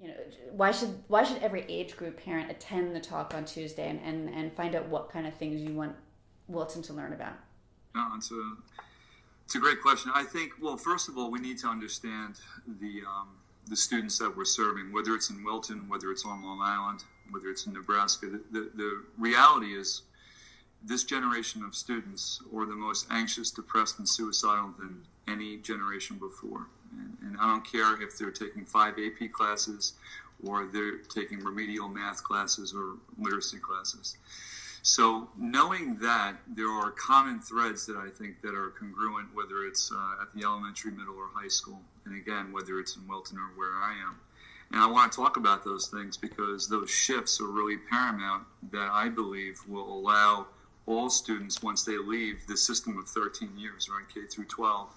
You know, why should every age group parent attend the talk on Tuesday and find out what kind of things you want Wilton to learn about? No, it's a great question. I think, well, first of all, we need to understand the students that we're serving, whether it's in Wilton, whether it's on Long Island, whether it's in Nebraska. The reality is this generation of students are the most anxious, depressed, and suicidal than any generation before. And I don't care if they're taking 5 AP classes or they're taking remedial math classes or literacy classes. So knowing that there are common threads that I think that are congruent, whether it's at the elementary, middle, or high school, and again, whether it's in Wilton or where I am. And I want to talk about those things because those shifts are really paramount that I believe will allow all students, once they leave the system of 13 years, right, K through 12,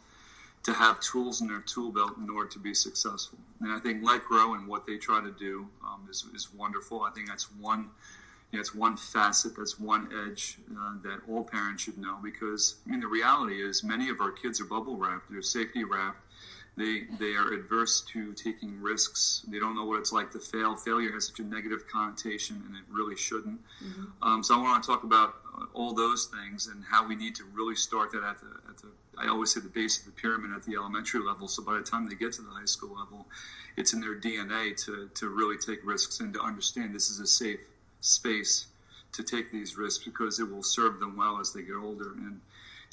to have tools in their tool belt in order to be successful. And I think Let Grow and what they try to do is wonderful. I think that's one, it's one facet, that's one edge that all parents should know because, I mean, the reality is many of our kids are bubble wrapped, they're safety wrapped. They are adverse to taking risks. They don't know what it's like to fail. Failure has such a negative connotation, and it really shouldn't. Mm-hmm. So I want to talk about all those things and how we need to really start that at the I always say the base of the pyramid at the elementary level. So by the time they get to the high school level, it's in their DNA to really take risks and to understand this is a safe space to take these risks because it will serve them well as they get older. And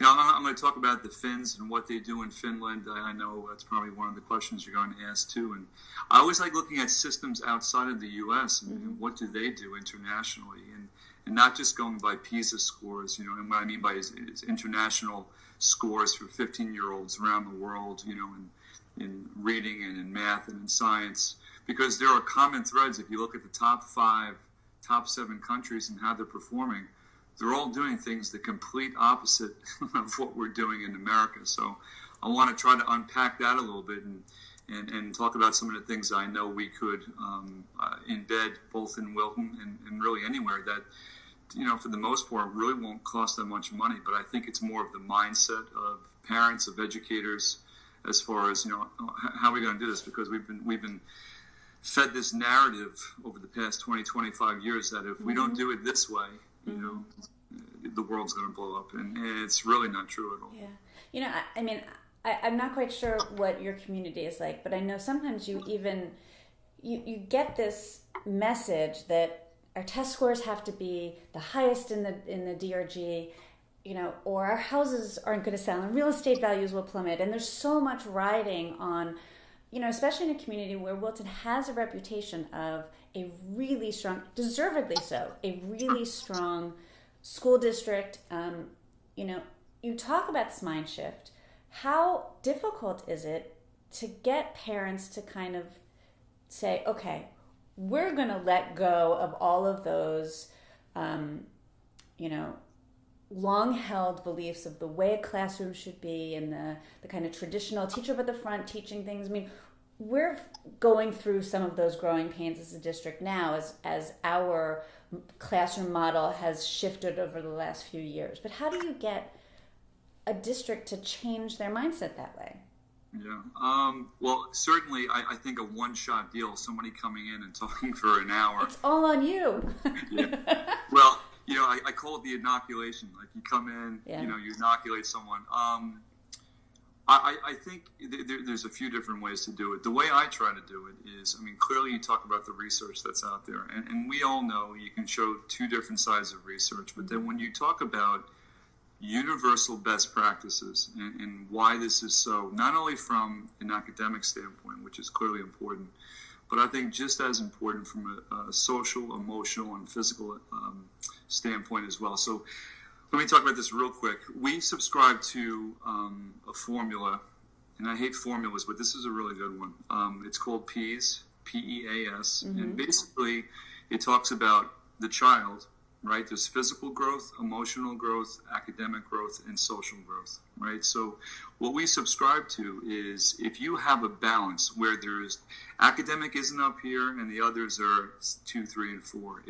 I'm going to talk about the Finns and what they do in Finland. I know that's probably one of the questions you're going to ask too. And I always like looking at systems outside of the U.S. and what do they do internationally, and not just going by PISA scores. And what I mean by is international scores for 15-year-olds around the world. In reading and in math and in science, because there are common threads. If you look at the top 5, top 7 countries and how they're performing, they're all doing things the complete opposite of what we're doing in America. So I want to try to unpack that a little bit and talk about some of the things I know we could embed both in Wilton and really anywhere that, for the most part, really won't cost that much money. But I think it's more of the mindset of parents, of educators, as far as, how are we going to do this? Because we've been fed this narrative over the past 20, 25 years that if we don't do it this way, the world's going to blow up, and it's really not true at all. Yeah, I mean, I'm not quite sure what your community is like, but I know sometimes you get this message that our test scores have to be the highest in the DRG, or our houses aren't going to sell and real estate values will plummet, and there's so much riding on. Especially in a community where Wilton has a reputation of a really strong, deservedly so, a really strong school district. You talk about this mind shift. How difficult is it to get parents to kind of say, okay, we're going to let go of all of those, long-held beliefs of the way a classroom should be and the kind of traditional teacher up at the front teaching things. I mean, we're going through some of those growing pains as a district now as our classroom model has shifted over the last few years. But how do you get a district to change their mindset that way? Yeah. Well, certainly I think a one-shot deal, somebody coming in and talking for an hour. It's all on you. Yeah. Well, I call it the inoculation. Like you come in, you inoculate someone. I think there's a few different ways to do it. The way I try to do it is, clearly you talk about the research that's out there. And we all know you can show 2 different sides of research. But then when you talk about universal best practices and why this is so, not only from an academic standpoint, which is clearly important, but I think just as important from a social, emotional, and physical standpoint as well. So let me talk about this real quick. We subscribe to a formula, and I hate formulas, but this is a really good one. It's called PEAS, P-E-A-S, and basically it talks about the child, right? There's physical growth, emotional growth, academic growth, and social growth, right? So what we subscribe to is if you have a balance where there's academic isn't up here and the others are 2, 3, and 4,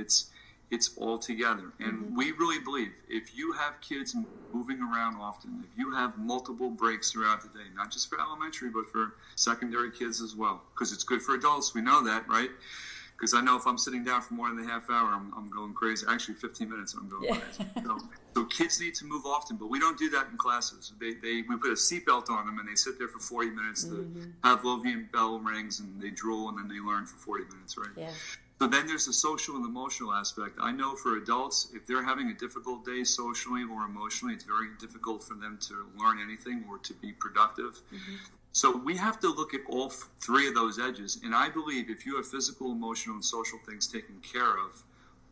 it's all together. And we really believe if you have kids moving around often, if you have multiple breaks throughout the day, not just for elementary, but for secondary kids as well, because it's good for adults. We know that, right? Because I know if I'm sitting down for more than a half hour, I'm going crazy. Actually, 15 minutes, I'm going crazy. So kids need to move often, but we don't do that in classes. We put a seatbelt on them, and they sit there for 40 minutes. The Pavlovian bell rings, and they drool, and then they learn for 40 minutes, right? Yeah. So then there's the social and emotional aspect. I know for adults, if they're having a difficult day socially or emotionally, it's very difficult for them to learn anything or to be productive. So we have to look at all three of those edges. And I believe if you have physical, emotional, and social things taken care of,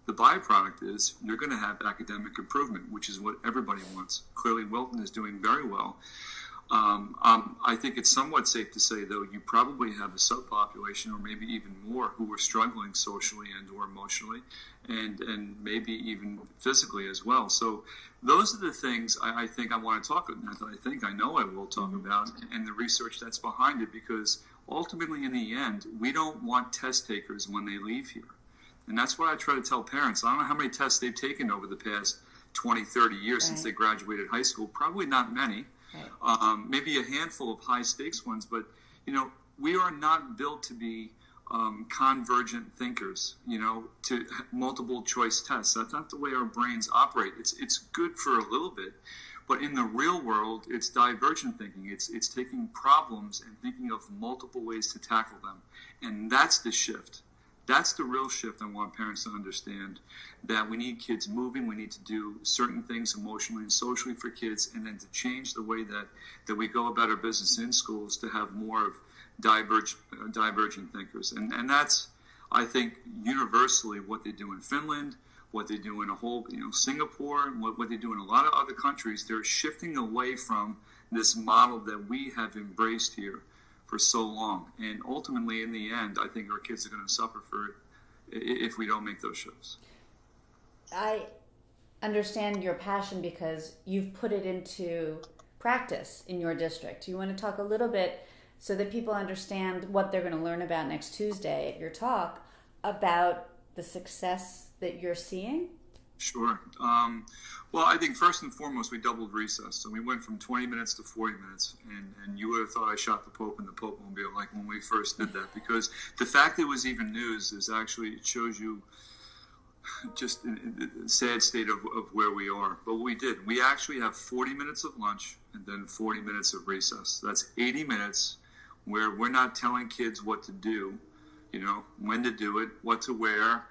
the byproduct is you're going to have academic improvement, which is what everybody wants. Clearly, Wilton is doing very well. I think it's somewhat safe to say, though, you probably have a subpopulation or maybe even more who are struggling socially and or emotionally and maybe even physically as well. So those are the things I think I want to talk about. I know I will talk about, and the research that's behind it, because ultimately in the end, we don't want test takers when they leave here. And that's what I try to tell parents. I don't know how many tests they've taken over the past 20, 30 years since they graduated high school. Probably not many. Maybe a handful of high-stakes ones, but, we are not built to be convergent thinkers, to multiple choice tests. That's not the way our brains operate. It's good for a little bit, but in the real world, it's divergent thinking. It's taking problems and thinking of multiple ways to tackle them, and that's the shift. That's the real shift I want parents to understand, that we need kids moving, we need to do certain things emotionally and socially for kids, and then to change the way that we go about our business in schools to have more of divergent thinkers. And that's, I think, universally what they do in Finland, what they do in a whole, Singapore, and what they do in a lot of other countries. They're shifting away from this model that we have embraced here for so long. And ultimately, in the end, I think our kids are going to suffer for it if we don't make those shifts. I understand your passion because you've put it into practice in your district. You want to talk a little bit so that people understand what they're going to learn about next Tuesday at your talk about the success that you're seeing? Sure. Well, I think first and foremost, we doubled recess. So we went from 20 minutes to 40 minutes. And you would have thought I shot the Pope in the Pope-mobile like when we first did that. Because the fact it was even news is actually, it shows you just the sad state of where we are. But what we did, we actually have 40 minutes of lunch and then 40 minutes of recess. That's 80 minutes where we're not telling kids what to do, when to do it, what to wear,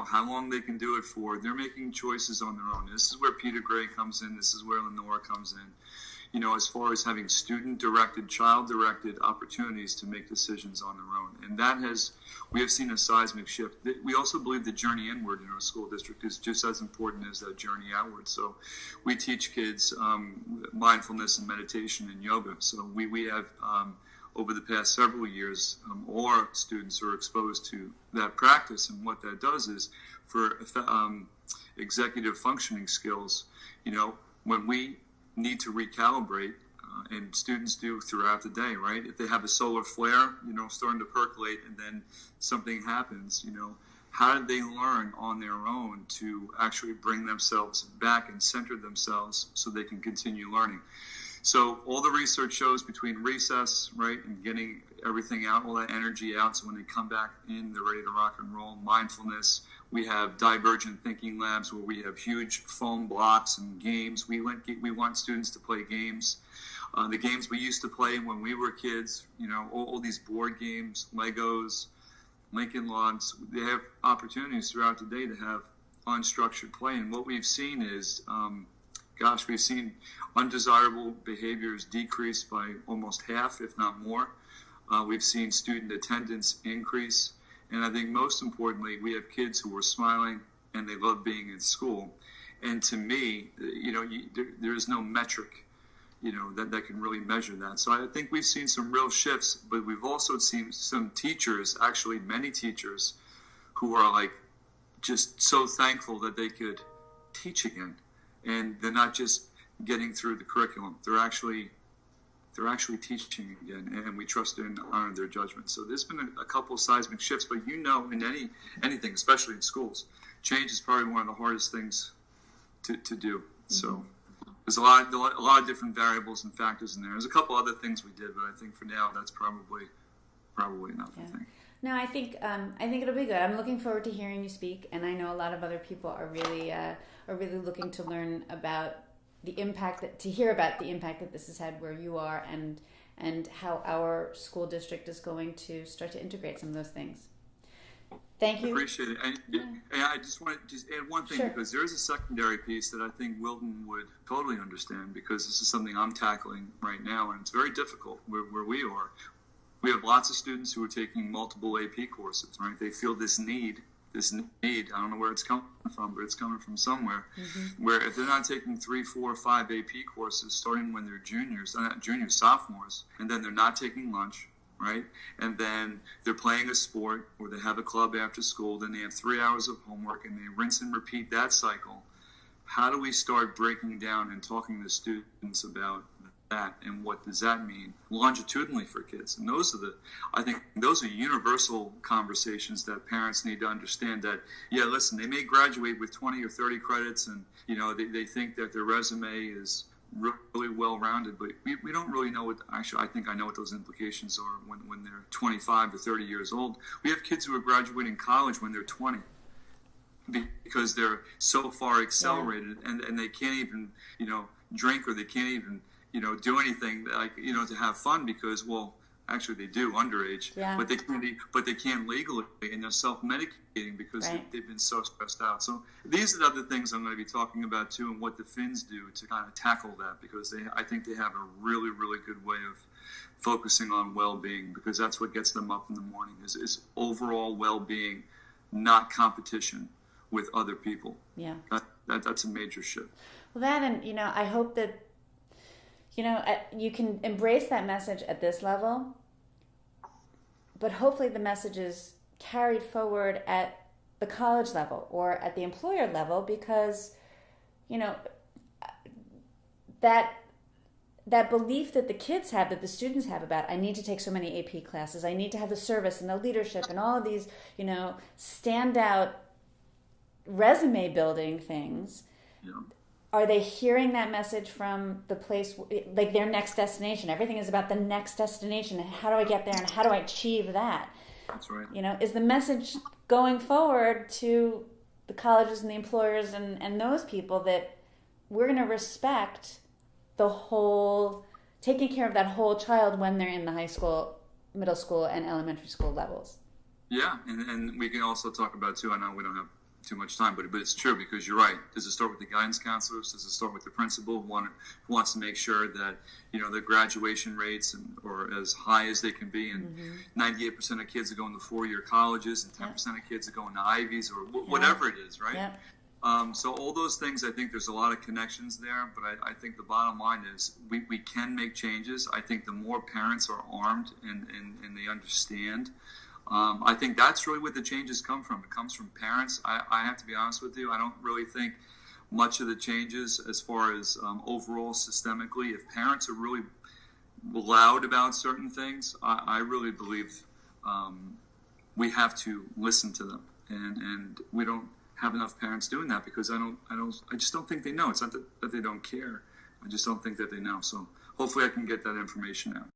how long they can do it for. They're making choices on their own. This is where Peter Gray comes in. This is where Lenore comes in. As far as having student-directed, child-directed opportunities to make decisions on their own. And we have seen a seismic shift. We also believe the journey inward in our school district is just as important as that journey outward. So we teach kids mindfulness and meditation and yoga. So we have... over the past several years, all our students are exposed to that practice. And what that does is for executive functioning skills, when we need to recalibrate, and students do throughout the day, right? If they have a solar flare, starting to percolate and then something happens, how do they learn on their own to actually bring themselves back and center themselves so they can continue learning? So all the research shows between recess, right, and getting everything out, all that energy out, so when they come back in, they're ready to rock and roll. Mindfulness. We have divergent thinking labs where we have huge foam blocks and games. We want students to play games. The games we used to play when we were kids, all these board games, Legos, Lincoln Logs. They have opportunities throughout the day to have unstructured play. And what we've seen is... we've seen undesirable behaviors decrease by almost half, if not more. We've seen student attendance increase. And I think most importantly, we have kids who are smiling and they love being in school. And to me, there is no metric, that can really measure that. So I think we've seen some real shifts, but we've also seen some teachers, actually many teachers, who are just so thankful that they could teach again. And they're not just getting through the curriculum. They're actually teaching again, and we trust and honor their judgment. So there's been a couple of seismic shifts, but in anything, especially in schools, change is probably one of the hardest things to do. So there's a lot of different variables and factors in there. There's a couple other things we did, but I think for now that's probably enough. Yeah. I think. No, I think it'll be good. I'm looking forward to hearing you speak, and I know a lot of other people are really looking to learn about the impact that this has had where you are, and how our school district is going to start to integrate some of those things. Thank you. Appreciate it. And I just want to add one thing, because there is a secondary piece that I think Wilton would totally understand, because this is something I'm tackling right now, and it's very difficult where we are. We have lots of students who are taking multiple AP courses, right? They feel this need. I don't know where it's coming from, but it's coming from somewhere. Where if they're not taking 3, 4, 5 AP courses starting when they're sophomores, and then they're not taking lunch, right? And then they're playing a sport, or they have a club after school, then they have 3 hours of homework, and they rinse and repeat that cycle. How do we start breaking down and talking to students about that, and what does that mean longitudinally for kids? And I think those are universal conversations that parents need to understand, that listen, they may graduate with 20 or 30 credits, and they think that their resume is really well rounded, but we don't really know what. Actually, I think I know what those implications are when they're 25 to 30 years old. We have kids who are graduating college when they're 20, because they're so far accelerated, and they can't even drink, or they can't even do anything to have fun, because, well, actually they do underage, but they can't legally, and they're self-medicating because they've been so stressed out. So these are the other things I'm going to be talking about too, and what the Finns do to kind of tackle that, because I think they have a really, really good way of focusing on well-being, because that's what gets them up in the morning is overall well-being, not competition with other people. Yeah, that's a major shift. Well, that, and I hope that you can embrace that message at this level, but hopefully the message is carried forward at the college level or at the employer level, because, that belief that the kids have, that the students have about, I need to take so many AP classes, I need to have the service and the leadership and all of these, standout resume building things. Yeah. Are they hearing that message from the place, like their next destination? Everything is about the next destination. How do I get there, and how do I achieve that? That's right. Is the message going forward to the colleges and the employers and those people that we're going to respect the whole, taking care of that whole child when they're in the high school, middle school, and elementary school levels? Yeah, and we can also talk about, too, I know we don't have too much time, but it's true, because you're right. Does it start with the guidance counselors? Does it start with the principal who wants to make sure that the graduation rates are as high as they can be, and 98% of kids are going to 4-year colleges, and 10% of kids are going to Ivies, or whatever it is, right? Yeah. So all those things, I think there's a lot of connections there, but I think the bottom line is we can make changes. I think the more parents are armed and they understand, I think that's really where the changes come from. It comes from parents. I have to be honest with you. I don't really think much of the changes as far as overall systemically, if parents are really loud about certain things, I really believe we have to listen to them. And we don't have enough parents doing that, because I just don't think they know. It's not that they don't care. I just don't think that they know. So hopefully I can get that information out.